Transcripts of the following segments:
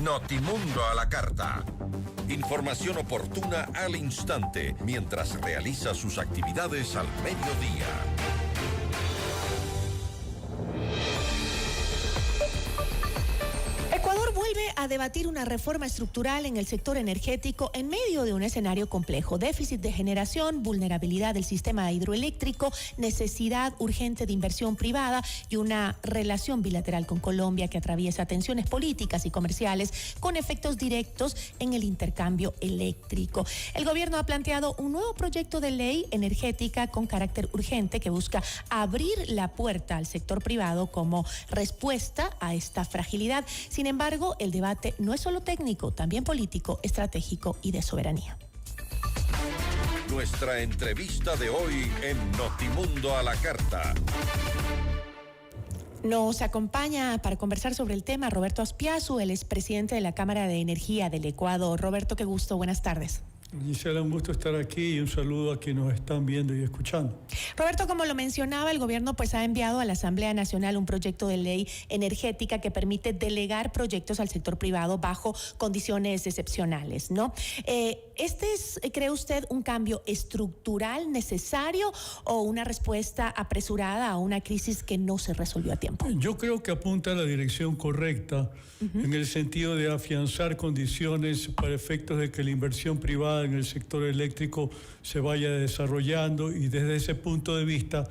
Notimundo a la carta. Información oportuna al instante mientras realiza sus actividades al mediodía. Ecuador vuelve a debatir una reforma estructural en el sector energético en medio de un escenario complejo: déficit de generación, vulnerabilidad del sistema hidroeléctrico, necesidad urgente de inversión privada y una relación bilateral con Colombia que atraviesa tensiones políticas y comerciales con efectos directos en el intercambio eléctrico. El gobierno ha planteado un nuevo proyecto de ley energética con carácter urgente que busca abrir la puerta al sector privado como respuesta a esta fragilidad. Sin embargo, el debate no es solo técnico, también político, estratégico y de soberanía. Nuestra entrevista de hoy en Notimundo a la carta. Nos acompaña para conversar sobre el tema Roberto Aspiazu, el expresidente de la Cámara de Energía del Ecuador. Roberto, qué gusto, buenas tardes. Gisela, un gusto estar aquí y un saludo a quienes nos están viendo y escuchando. Roberto, como lo mencionaba, el gobierno ha enviado a la Asamblea Nacional un proyecto de ley energética que permite delegar proyectos al sector privado bajo condiciones excepcionales, ¿no? ¿Cree usted un cambio estructural necesario o una respuesta apresurada a una crisis que no se resolvió a tiempo? Yo creo que apunta a la dirección correcta, en el sentido de afianzar condiciones para efectos de que la inversión privada en el sector eléctrico se vaya desarrollando y desde ese punto de vista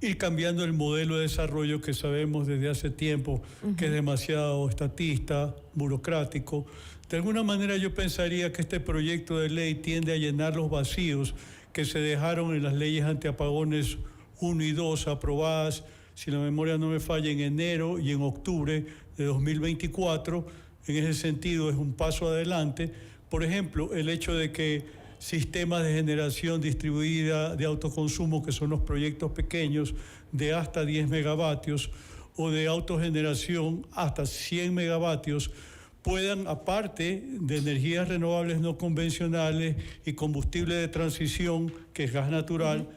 ir cambiando el modelo de desarrollo que sabemos desde hace tiempo que es demasiado estatista, burocrático. De alguna manera yo pensaría que este proyecto de ley tiende a llenar los vacíos que se dejaron en las leyes antiapagones 1 y 2 aprobadas, si la memoria no me falla, en enero y en octubre de 2024. En ese sentido es un paso adelante. Por ejemplo, el hecho de que sistemas de generación distribuida de autoconsumo, que son los proyectos pequeños de hasta 10 megavatios, o de autogeneración hasta 100 megavatios, puedan, aparte de energías renovables no convencionales y combustible de transición, que es gas natural,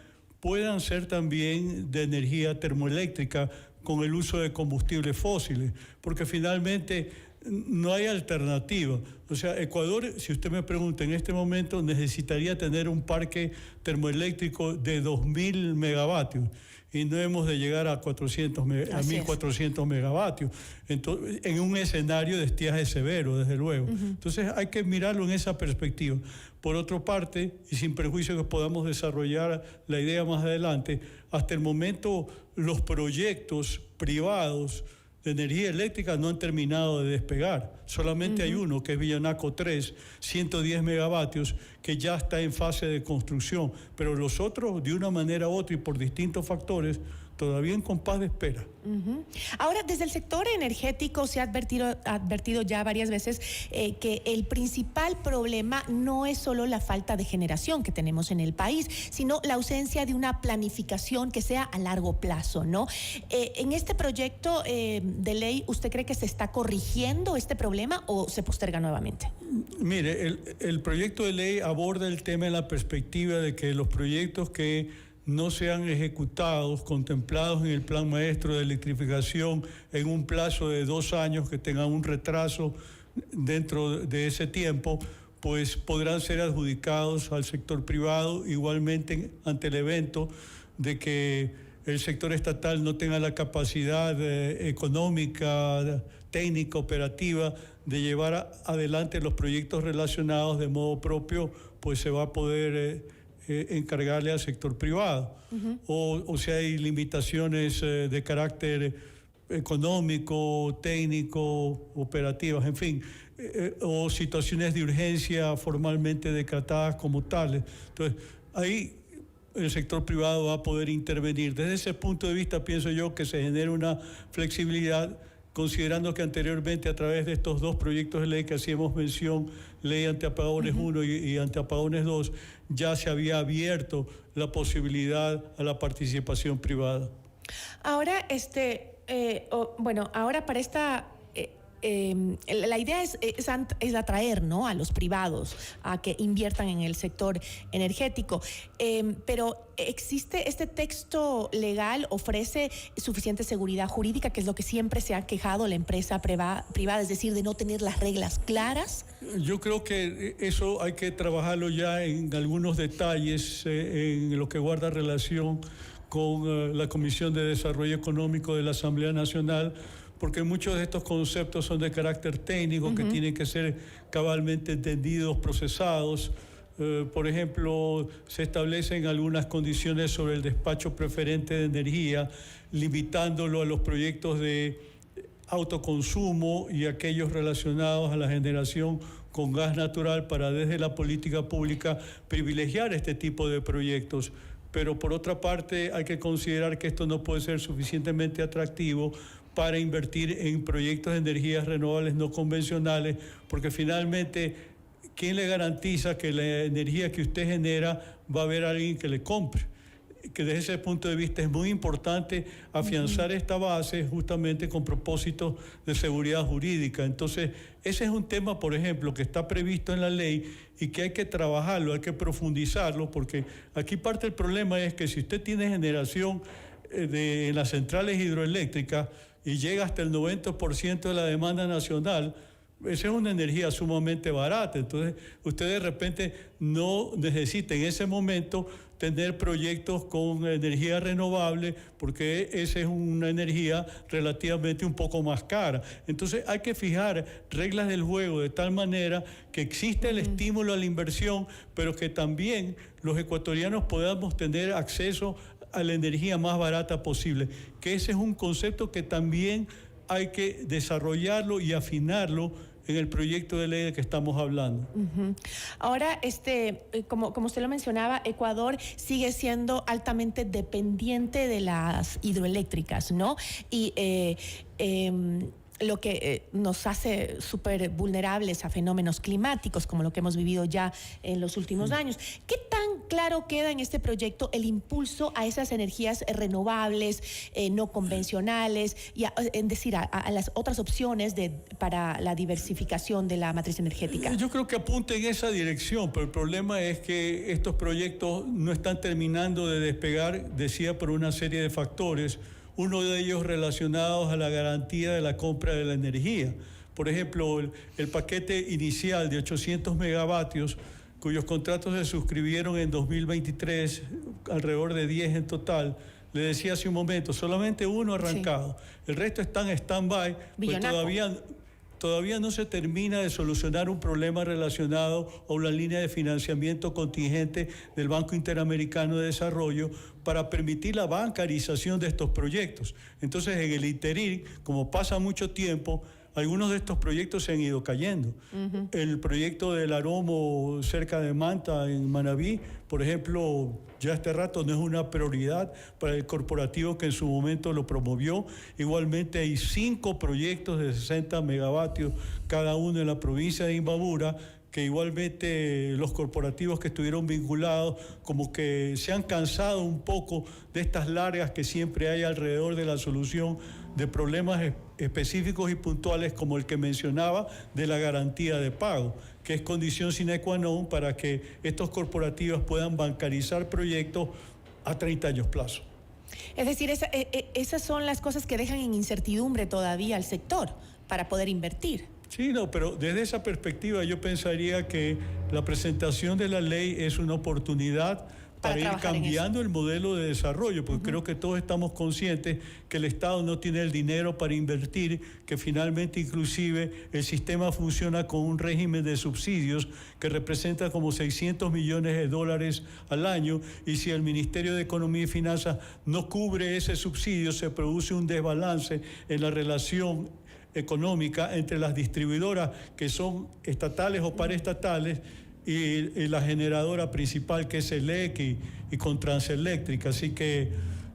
puedan ser también de energía termoeléctrica con el uso de combustibles fósiles, porque finalmente no hay alternativa. O sea, Ecuador, si usted me pregunta, en este momento necesitaría tener un parque termoeléctrico de 2.000 megavatios y no hemos de llegar a 1.400 megavatios. Entonces, en un escenario de estiaje severo, desde luego. Entonces hay que mirarlo en esa perspectiva. Por otra parte, y sin perjuicio que podamos desarrollar la idea más adelante, hasta el momento los proyectos privados de energía eléctrica no han terminado de despegar. Solamente hay uno, que es Villanaco 3, 110 megavatios, que ya está en fase de construcción. Pero los otros, de una manera u otra y por distintos factores, todavía en compás de espera. Ahora, desde el sector energético se ha advertido ya varias veces que el principal problema no es solo la falta de generación que tenemos en el país, sino la ausencia de una planificación que sea a largo plazo, ¿no? En este proyecto de ley, ¿usted cree que se está corrigiendo este problema o se posterga nuevamente? Mire, el proyecto de ley aborda el tema en la perspectiva de que los proyectos que no sean ejecutados, contemplados en el plan maestro de electrificación en un plazo de 2 años, que tengan un retraso dentro de ese tiempo, pues podrán ser adjudicados al sector privado, igualmente ante el evento de que el sector estatal no tenga la capacidad económica, técnica, operativa de llevar adelante los proyectos relacionados de modo propio, pues se va a poder encargarle al sector privado. O si hay limitaciones de carácter económico, técnico, operativas, en fin, o situaciones de urgencia formalmente decretadas como tales. Entonces, ahí el sector privado va a poder intervenir. Desde ese punto de vista, pienso yo que se genera una flexibilidad, considerando que anteriormente a través de estos 2 proyectos de ley que hacíamos mención, ley antiapagones 1 y antiapagones 2, ya se había abierto la posibilidad a la participación privada. Ahora, ahora para esta la idea es atraer, ¿no?, a los privados a que inviertan en el sector energético. Pero ¿existe este texto legal? ¿Ofrece suficiente seguridad jurídica, que es lo que siempre se ha quejado la empresa privada, es decir, de no tener las reglas claras? Yo creo que eso hay que trabajarlo ya en algunos detalles, en lo que guarda relación con la Comisión de Desarrollo Económico de la Asamblea Nacional, porque muchos de estos conceptos son de carácter técnico, que tienen que ser cabalmente entendidos, procesados. Por ejemplo, se establecen algunas condiciones sobre el despacho preferente de energía, limitándolo a los proyectos de autoconsumo y aquellos relacionados a la generación con gas natural, para desde la política pública privilegiar este tipo de proyectos. Pero por otra parte hay que considerar que esto no puede ser suficientemente atractivo para invertir en proyectos de energías renovables no convencionales, porque finalmente, ¿quién le garantiza que la energía que usted genera va a haber alguien que le compre? Que desde ese punto de vista es muy importante afianzar esta base justamente con propósitos de seguridad jurídica. Entonces, ese es un tema, por ejemplo, que está previsto en la ley y que hay que trabajarlo, hay que profundizarlo, porque aquí parte del problema es que si usted tiene generación en las centrales hidroeléctricas y llega hasta el 90% de la demanda nacional, esa es una energía sumamente barata. Entonces, usted de repente no necesita en ese momento tener proyectos con energía renovable, porque esa es una energía relativamente un poco más cara. Entonces, hay que fijar reglas del juego de tal manera que exista el estímulo a la inversión, pero que también los ecuatorianos podamos tener acceso a la energía más barata posible, que ese es un concepto que también hay que desarrollarlo y afinarlo en el proyecto de ley de que estamos hablando. Ahora, como usted lo mencionaba, Ecuador sigue siendo altamente dependiente de las hidroeléctricas, ¿no? Y lo que nos hace súper vulnerables a fenómenos climáticos, como lo que hemos vivido ya en los últimos años. ¿Qué tan claro queda en este proyecto el impulso a esas energías renovables, no convencionales, y a las otras opciones para la diversificación de la matriz energética? Yo creo que apunta en esa dirección, pero el problema es que estos proyectos no están terminando de despegar, decía, por una serie de factores, uno de ellos relacionados a la garantía de la compra de la energía. Por ejemplo, el paquete inicial de 800 megavatios, cuyos contratos se suscribieron en 2023, alrededor de 10 en total. Le decía hace un momento, solamente uno arrancado. Sí. El resto están en stand-by, pues todavía no se termina de solucionar un problema relacionado a una línea de financiamiento contingente del Banco Interamericano de Desarrollo para permitir la bancarización de estos proyectos. Entonces, en el interín, como pasa mucho tiempo, algunos de estos proyectos se han ido cayendo. El proyecto del Aromo cerca de Manta, en Manabí, por ejemplo, ya este rato no es una prioridad para el corporativo que en su momento lo promovió. Igualmente hay 5 proyectos de 60 megavatios cada uno en la provincia de Imbabura, que igualmente los corporativos que estuvieron vinculados como que se han cansado un poco de estas largas que siempre hay alrededor de la solución de problemas específicos y puntuales, como el que mencionaba de la garantía de pago, que es condición sine qua non para que estos corporativos puedan bancarizar proyectos a 30 años plazo. Es decir, esas son las cosas que dejan en incertidumbre todavía al sector para poder invertir. Sí, no, pero desde esa perspectiva yo pensaría que la presentación de la ley es una oportunidad para ir cambiando el modelo de desarrollo, porque creo que todos estamos conscientes que el Estado no tiene el dinero para invertir, que finalmente inclusive el sistema funciona con un régimen de subsidios que representa como 600 millones de dólares al año, y si el Ministerio de Economía y Finanzas no cubre ese subsidio, se produce un desbalance en la relación económica entre las distribuidoras que son estatales o paraestatales y la generadora principal, que es ELEC y con Transeléctrica. Así que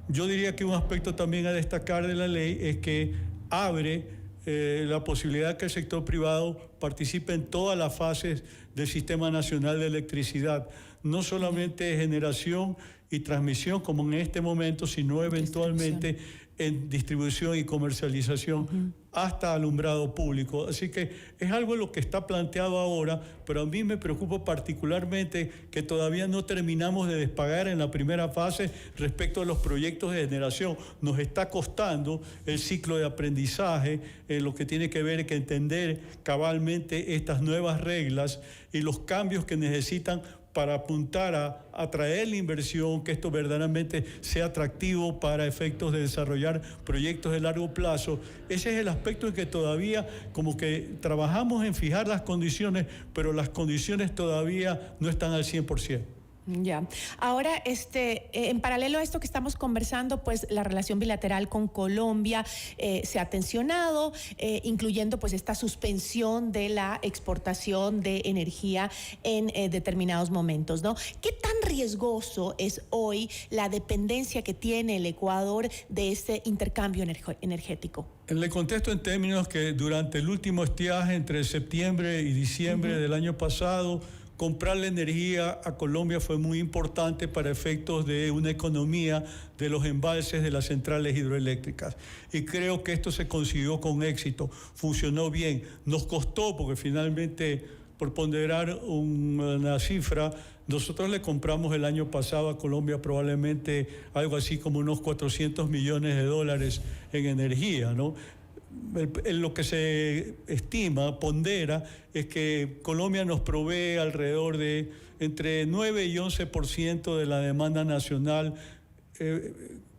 yo diría que un aspecto también a destacar de la ley es que abre la posibilidad que el sector privado participe en todas las fases del Sistema Nacional de Electricidad, no solamente generación y transmisión como en este momento, sino eventualmente en distribución y comercialización hasta alumbrado público. Así que es algo lo que está planteado ahora, pero a mí me preocupa particularmente que todavía no terminamos de despegar en la primera fase respecto a los proyectos de generación. Nos está costando el ciclo de aprendizaje, lo que tiene que ver con entender cabalmente estas nuevas reglas y los cambios que necesitan para apuntar a atraer la inversión, que esto verdaderamente sea atractivo para efectos de desarrollar proyectos de largo plazo. Ese es el aspecto en que todavía como que trabajamos en fijar las condiciones, pero las condiciones todavía no están al 100%. Ya. Ahora, en paralelo a esto que estamos conversando, pues la relación bilateral con Colombia se ha tensionado, incluyendo pues esta suspensión de la exportación de energía en determinados momentos, ¿no? ¿Qué tan riesgoso es hoy la dependencia que tiene el Ecuador de este intercambio energético? Le contesto en términos que durante el último estiaje entre septiembre y diciembre del año pasado, comprar la energía a Colombia fue muy importante para efectos de una economía de los embalses de las centrales hidroeléctricas. Y creo que esto se consiguió con éxito, funcionó bien. Nos costó, porque finalmente, por ponderar una cifra, nosotros le compramos el año pasado a Colombia probablemente algo así como unos $400 millones en energía, ¿no? Lo que se estima, pondera, es que Colombia nos provee alrededor de entre 9 y 11% de la demanda nacional,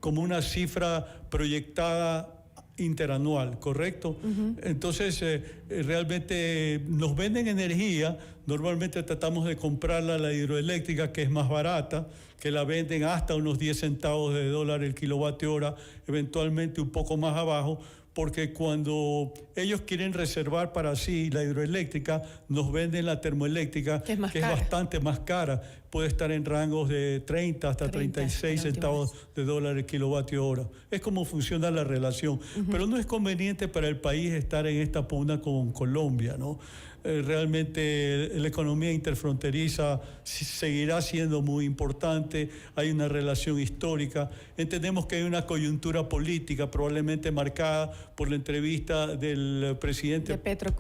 como una cifra proyectada interanual, ¿correcto? Entonces, realmente nos venden energía, normalmente tratamos de comprarla a la hidroeléctrica, que es más barata, que la venden hasta unos 10 centavos de dólar el kilovatio hora, eventualmente un poco más abajo, porque cuando ellos quieren reservar para sí la hidroeléctrica, nos venden la termoeléctrica, que es bastante más cara. Puede estar en rangos de 30 hasta 36 centavos de dólar el kilovatio hora. Es como funciona la relación. Pero no es conveniente para el país estar en esta pugna con Colombia, ¿no? Realmente la economía interfronteriza seguirá siendo muy importante, hay una relación histórica, entendemos que hay una coyuntura política probablemente marcada por la entrevista del presidente Petro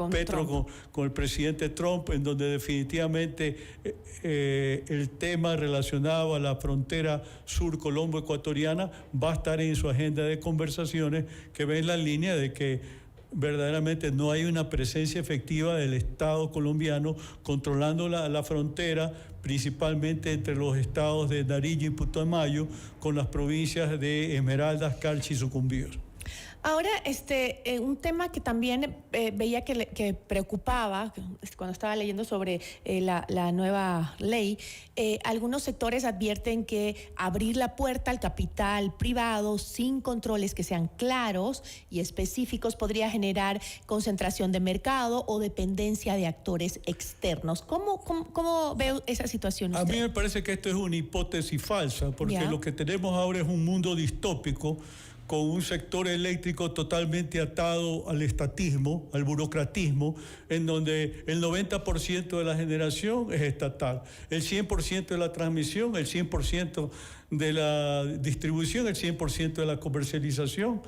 con el presidente Trump, en donde definitivamente el tema relacionado a la frontera sur colombo-ecuatoriana va a estar en su agenda de conversaciones, que va en la línea de que verdaderamente no hay una presencia efectiva del Estado colombiano controlando la frontera, principalmente entre los estados de Nariño y Putumayo, con las provincias de Esmeraldas, Calchi y Sucumbíos. Ahora, un tema que también veía que preocupaba cuando estaba leyendo sobre la nueva ley, algunos sectores advierten que abrir la puerta al capital privado sin controles que sean claros y específicos podría generar concentración de mercado o dependencia de actores externos. ¿Cómo ve esa situación usted? A mí me parece que esto es una hipótesis falsa, porque lo que tenemos ahora es un mundo distópico, con un sector eléctrico totalmente atado al estatismo, al burocratismo, en donde el 90% de la generación es estatal, el 100% de la transmisión, el 100% de la distribución, el 100% de la comercialización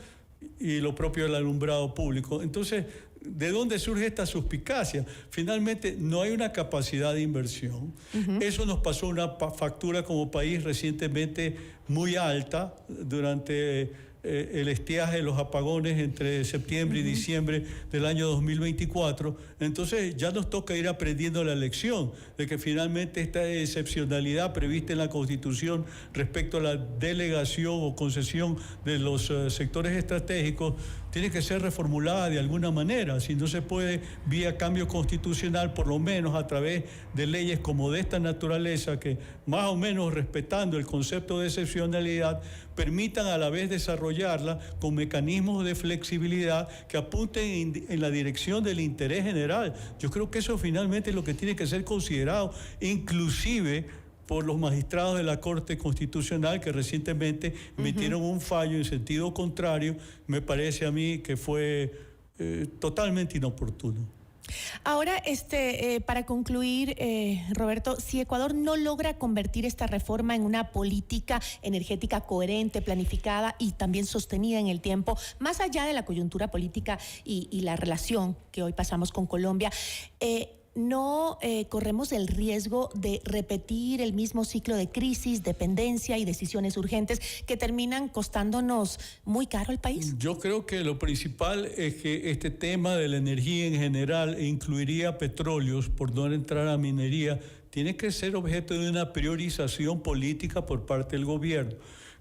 y lo propio del alumbrado público. Entonces, ¿de dónde surge esta suspicacia? Finalmente, no hay una capacidad de inversión. Eso nos pasó una factura como país recientemente muy alta durante el estiaje de los apagones entre septiembre y diciembre del año 2024. Entonces ya nos toca ir aprendiendo la lección de que finalmente esta excepcionalidad prevista en la Constitución respecto a la delegación o concesión de los sectores estratégicos tiene que ser reformulada de alguna manera. Si no se puede vía cambio constitucional, por lo menos a través de leyes como de esta naturaleza, que más o menos respetando el concepto de excepcionalidad, permitan a la vez desarrollarla con mecanismos de flexibilidad que apunten en la dirección del interés general. Yo creo que eso finalmente es lo que tiene que ser considerado, inclusive por los magistrados de la Corte Constitucional, que recientemente emitieron un fallo en sentido contrario. Me parece a mí que fue totalmente inoportuno. Ahora, para concluir, Roberto, si Ecuador no logra convertir esta reforma en una política energética coherente, planificada y también sostenida en el tiempo, más allá de la coyuntura política y la relación que hoy pasamos con Colombia, no corremos el riesgo de repetir el mismo ciclo de crisis, dependencia y decisiones urgentes que terminan costándonos muy caro al país. Yo creo que lo principal es que este tema de la energía en general, e incluiría petróleos, por no entrar a minería, tiene que ser objeto de una priorización política por parte del gobierno.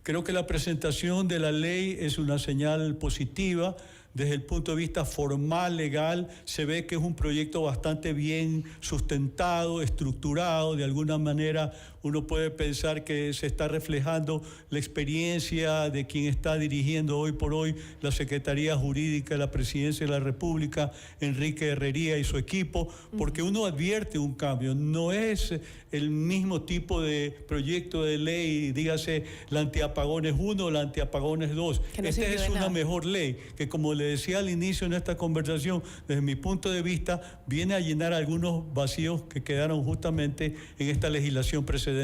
Creo que la presentación de la ley es una señal positiva. Desde el punto de vista formal, legal, se ve que es un proyecto bastante bien sustentado, estructurado. De alguna manera uno puede pensar que se está reflejando la experiencia de quien está dirigiendo hoy por hoy la Secretaría Jurídica de la Presidencia de la República, Enrique Herrería y su equipo, porque uno advierte un cambio. No es el mismo tipo de proyecto de ley, dígase la antiapagones 1 o la antiapagones 2. Esta es una mejor ley que, como le decía al inicio en esta conversación, desde mi punto de vista, viene a llenar algunos vacíos que quedaron justamente en esta legislación precedente.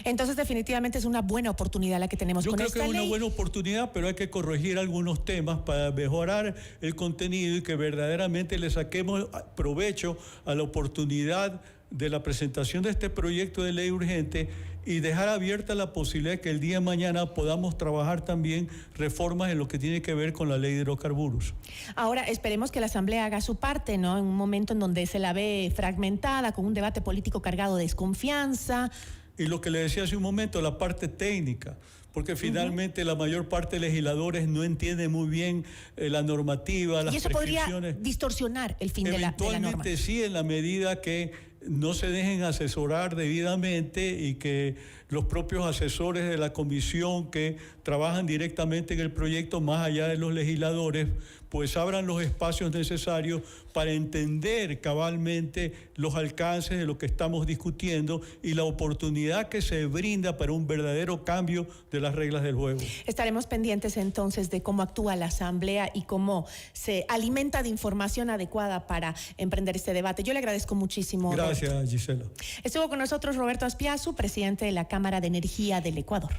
Entonces, definitivamente es una buena oportunidad la que tenemos con esta ley. Yo creo que es una buena oportunidad, pero hay que corregir algunos temas para mejorar el contenido y que verdaderamente le saquemos provecho a la oportunidad de la presentación de este proyecto de ley urgente y dejar abierta la posibilidad de que el día de mañana podamos trabajar también reformas en lo que tiene que ver con la ley de hidrocarburos. Ahora, esperemos que la Asamblea haga su parte, ¿no? En un momento en donde se la ve fragmentada, con un debate político cargado de desconfianza. Y lo que le decía hace un momento, la parte técnica, porque finalmente la mayor parte de legisladores no entiende muy bien la normativa, las prescripciones. Y eso podría distorsionar el fin de la norma. Eventualmente sí, en la medida que no se dejen asesorar debidamente y que los propios asesores de la comisión que trabajan directamente en el proyecto, más allá de los legisladores, pues abran los espacios necesarios para entender cabalmente los alcances de lo que estamos discutiendo y la oportunidad que se brinda para un verdadero cambio de las reglas del juego. Estaremos pendientes entonces de cómo actúa la Asamblea y cómo se alimenta de información adecuada para emprender este debate. Yo le agradezco muchísimo. Gracias, Roberto. Gisela. Estuvo con nosotros Roberto Aspiazu, presidente de la Cámara de Energía del Ecuador.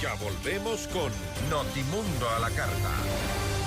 Ya volvemos con Notimundo a la Carta.